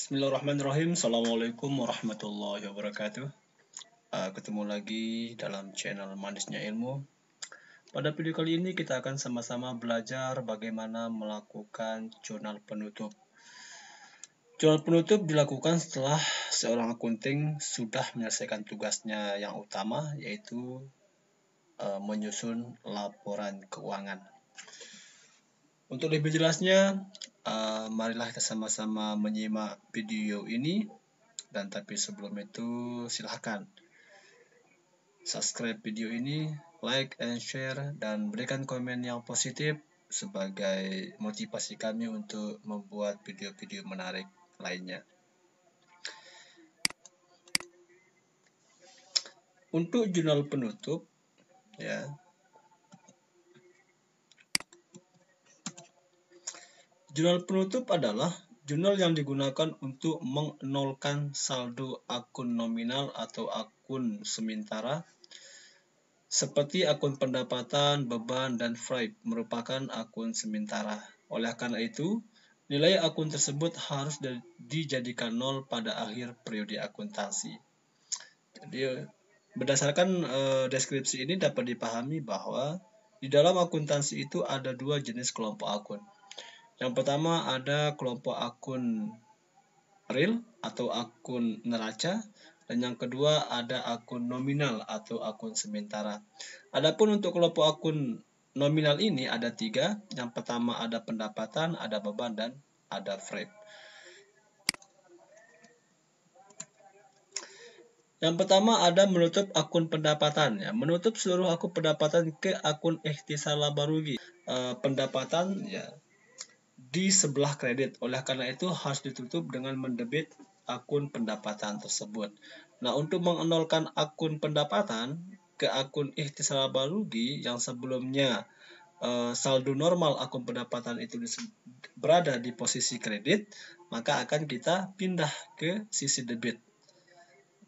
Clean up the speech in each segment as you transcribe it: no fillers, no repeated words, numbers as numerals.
Bismillahirrahmanirrahim. Assalamualaikum warahmatullahi wabarakatuh. Ketemu lagi dalam channel Manisnya Ilmu. Pada video kali ini kita akan sama-sama belajar bagaimana melakukan jurnal penutup. Jurnal penutup dilakukan setelah seorang akunting sudah menyelesaikan tugasnya yang utama, yaitu menyusun laporan keuangan. Untuk lebih jelasnya, marilah kita sama-sama menyimak video ini. Dan tapi sebelum itu, silahkan subscribe video ini, like and share, dan berikan komen yang positif sebagai motivasi kami untuk membuat video-video menarik lainnya. Untuk jurnal penutup, ya, jurnal penutup adalah jurnal yang digunakan untuk menolkan saldo akun nominal atau akun sementara seperti akun pendapatan, beban, dan FRIP merupakan akun sementara. Oleh karena itu, nilai akun tersebut harus dijadikan nol pada akhir periode akuntansi. Jadi, berdasarkan deskripsi ini dapat dipahami bahwa di dalam akuntansi itu ada dua jenis kelompok akun. Yang pertama ada kelompok akun real atau akun neraca, dan yang kedua ada akun nominal atau akun sementara. Adapun untuk kelompok akun nominal ini ada tiga. Yang pertama ada pendapatan, ada beban, dan ada FRIP. Yang pertama ada menutup akun pendapatan, ya, menutup seluruh akun pendapatan ke akun ikhtisar laba rugi. Pendapatan, ya, di sebelah kredit. Oleh karena itu harus ditutup dengan mendebit akun pendapatan tersebut. Nah, untuk mengenolkan akun pendapatan ke akun ikhtisar laba rugi yang sebelumnya saldo normal akun pendapatan itu berada di posisi kredit, maka akan kita pindah ke sisi debit.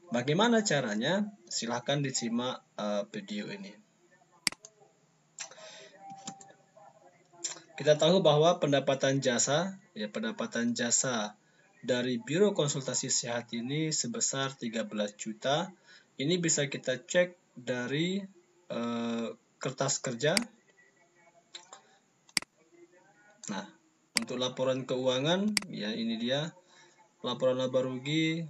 Bagaimana caranya? Silahkan disimak video ini. Kita tahu bahwa pendapatan jasa, ya, pendapatan jasa dari Biro Konsultasi Sehat ini sebesar 13 juta. Ini bisa kita cek dari kertas kerja. Nah, untuk laporan keuangan, ya, ini dia laporan laba rugi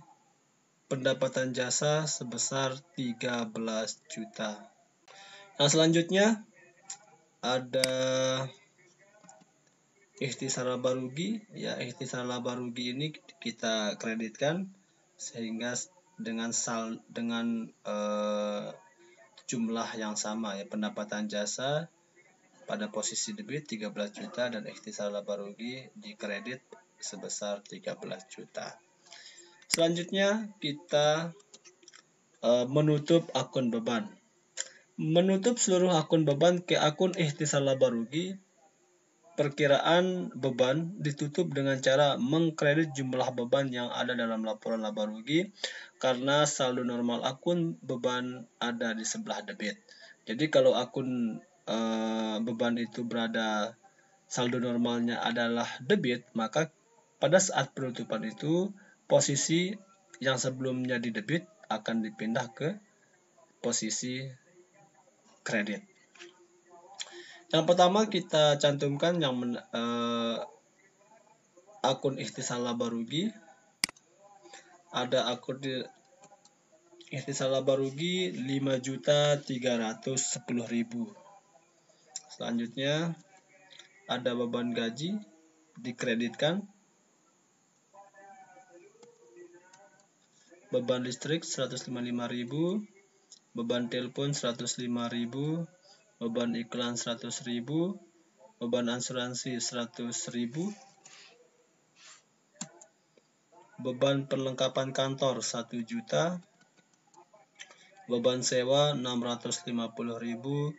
pendapatan jasa sebesar 13 juta. Nah, selanjutnya ada ikhtisar laba rugi, ya, ikhtisar laba rugi ini kita kreditkan sehingga dengan jumlah yang sama, ya, pendapatan jasa pada posisi debit 13 juta dan ikhtisar laba rugi dikredit sebesar 13 juta. Selanjutnya kita menutup akun beban. Menutup seluruh akun beban ke akun ikhtisar laba rugi. Perkiraan beban ditutup dengan cara mengkredit jumlah beban yang ada dalam laporan laba rugi karena saldo normal akun beban ada di sebelah debit. Jadi kalau akun beban itu berada saldo normalnya adalah debit, maka pada saat penutupan itu posisi yang sebelumnya di debit akan dipindah ke posisi kredit. Yang pertama kita cantumkan yang akun ikhtisar laba rugi. Ada akun ikhtisar laba rugi 5.310.000. Selanjutnya ada beban gaji dikreditkan. Beban listrik 155.000, beban telepon 105.000, beban iklan 100.000, beban asuransi 100.000, beban perlengkapan kantor 1 juta, beban sewa 650.000,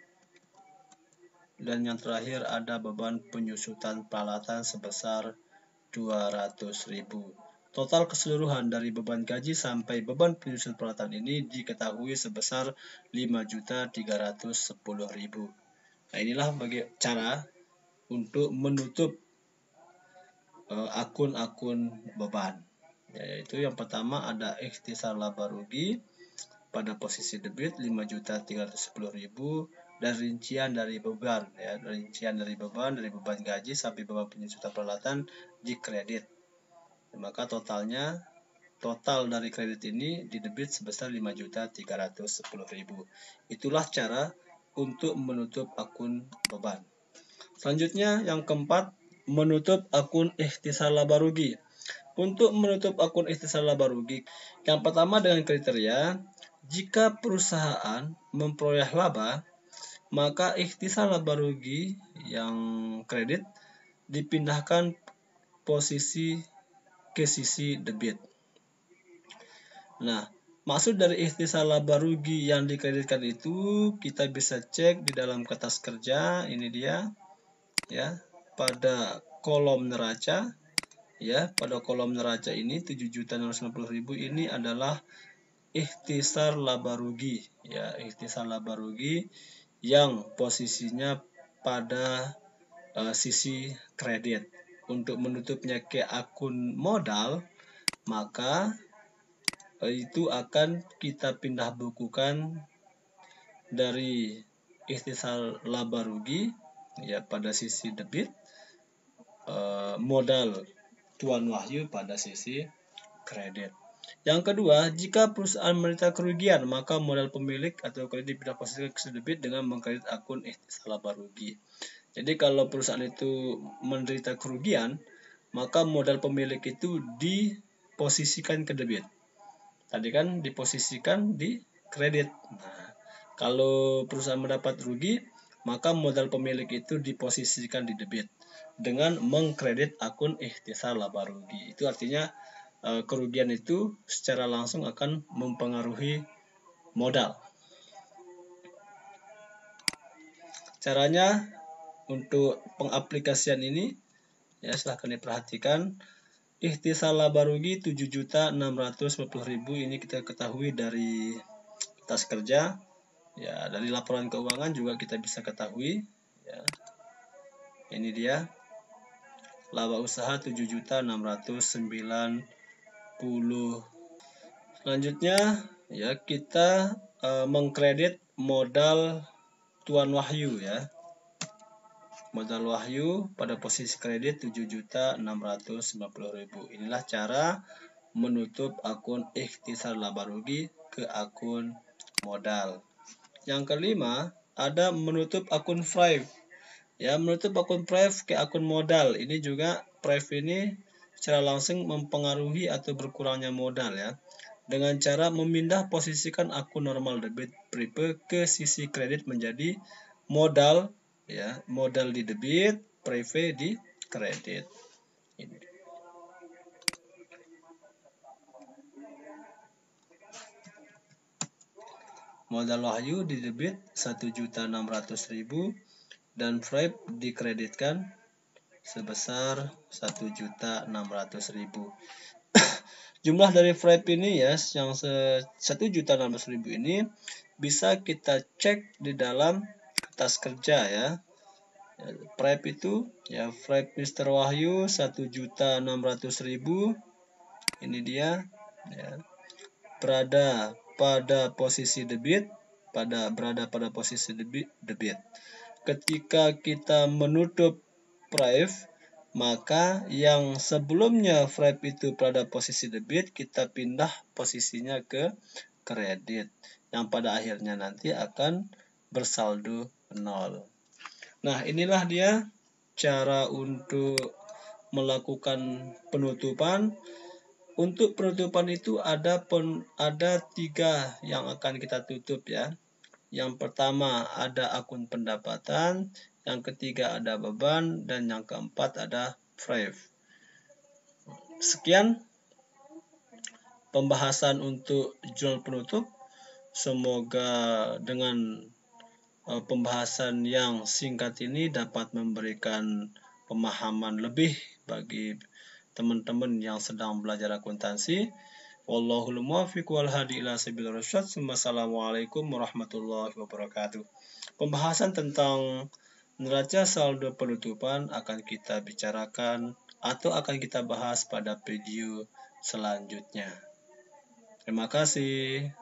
dan yang terakhir ada beban penyusutan peralatan sebesar 200.000. Total keseluruhan dari beban gaji sampai beban penyusutan peralatan ini diketahui sebesar 5.310.000. Nah, inilah cara untuk menutup akun-akun beban. yaitu yang pertama ada ikhtisar laba rugi pada posisi debit 5.310.000 dan rincian dari beban ya, dari beban gaji sampai beban penyusutan peralatan di kredit. Maka total dari kredit ini di debit sebesar 5.310.000. Itulah cara untuk menutup akun beban. Selanjutnya yang keempat, menutup akun ikhtisar laba rugi. Untuk menutup akun ikhtisar laba rugi, yang pertama dengan kriteria jika perusahaan memperoleh laba, maka ikhtisar laba rugi yang kredit dipindahkan posisi ke sisi debit. Nah, maksud dari ikhtisar laba rugi yang dikreditkan itu kita bisa cek di dalam kertas kerja, ini dia ya, pada kolom neraca ya, pada kolom neraca ini 7.650.000 ini adalah ikhtisar laba rugi ya, ikhtisar laba rugi yang posisinya pada sisi kredit. Untuk menutupnya ke akun modal, maka itu akan kita pindah bukukan dari ikhtisar laba rugi ya pada sisi debit, modal Tuan Wahyu pada sisi kredit. Yang kedua, jika perusahaan menderita kerugian, maka modal pemilik atau kredit pindah posisi ke debit dengan mengkredit akun ikhtisar laba rugi. Jadi kalau perusahaan itu menderita kerugian, maka modal pemilik itu diposisikan ke debit. Tadi kan diposisikan di kredit. Nah, kalau perusahaan mendapat rugi, maka modal pemilik itu diposisikan di debit dengan mengkredit akun ikhtisar laba rugi. Itu artinya kerugian itu secara langsung akan mempengaruhi modal. Caranya untuk pengaplikasian ini ya silahkan diperhatikan. Ikhtisar laba rugi 7.650.000 ini kita ketahui dari kertas kerja ya, dari laporan keuangan juga kita bisa ketahui ya. Ini dia laba usaha 7.690. Selanjutnya ya kita mengkredit modal Tuan Wahyu ya. Modal Wahyu pada posisi kredit 7.690.000. Inilah cara menutup akun ikhtisar laba rugi ke akun modal. Yang kelima, ada menutup akun Thrive. Ya, menutup akun Thrive ke akun modal. Ini juga Thrive ini secara langsung mempengaruhi atau berkurangnya modal ya. Dengan cara memindah posisikan akun normal debit prepaid ke sisi kredit menjadi modal ya, modal di debit, prepaid di kredit. Ini. Modal Wahyu di debit 1.600.000 dan Frap dikreditkan sebesar 1.600.000. Jumlah dari Frap ini ya yang 1.600.000 ini bisa kita cek di dalam kertas kerja ya. Frap itu ya Frap Mr. Wahyu 1.600.000. Ini dia ya. Berada pada posisi debit, berada pada posisi debit. Ketika kita menutup Frap, maka yang sebelumnya Frap itu pada posisi debit, kita pindah posisinya ke kredit, yang pada akhirnya nanti akan bersaldo 0. Nah, inilah dia cara untuk melakukan penutupan. Untuk penutupan itu ada 3 yang akan kita tutup ya. Yang pertama ada akun pendapatan, yang ketiga ada beban, dan yang keempat ada Frap. Sekian pembahasan untuk jurnal penutup. Semoga dengan pembahasan yang singkat ini dapat memberikan pemahaman lebih bagi teman-teman yang sedang belajar akuntansi. Wallahul muwaffiq wal hadi ila sabilir rasyad. Wassalamualaikum warahmatullahi wabarakatuh. Pembahasan tentang neraca saldo penutupan akan kita bicarakan atau akan kita bahas pada video selanjutnya. Terima kasih.